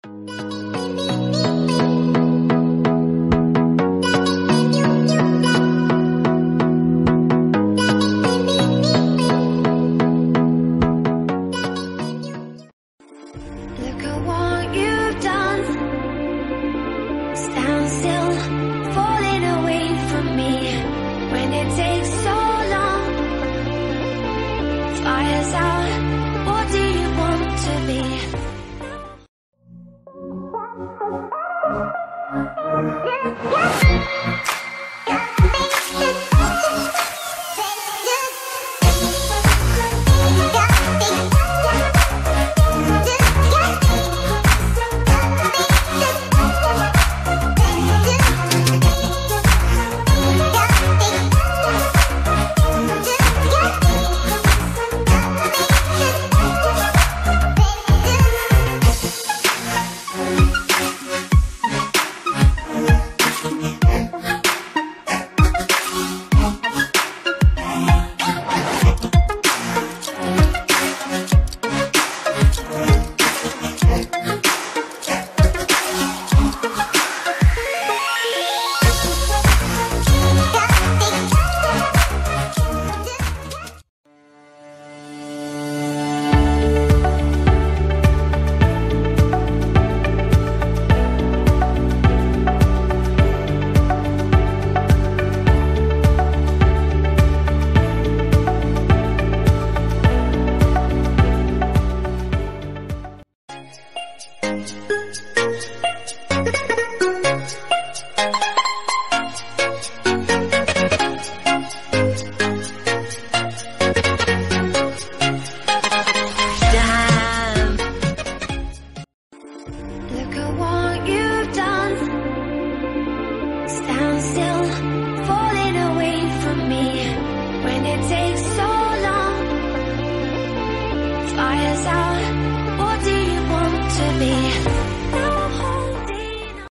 Look at what you've done. Stand still, falling away from me. When it takes so long, fire's out. What do you want to be? Look at what you've done. Stand still, falling away from me. When it takes so long, fire's out.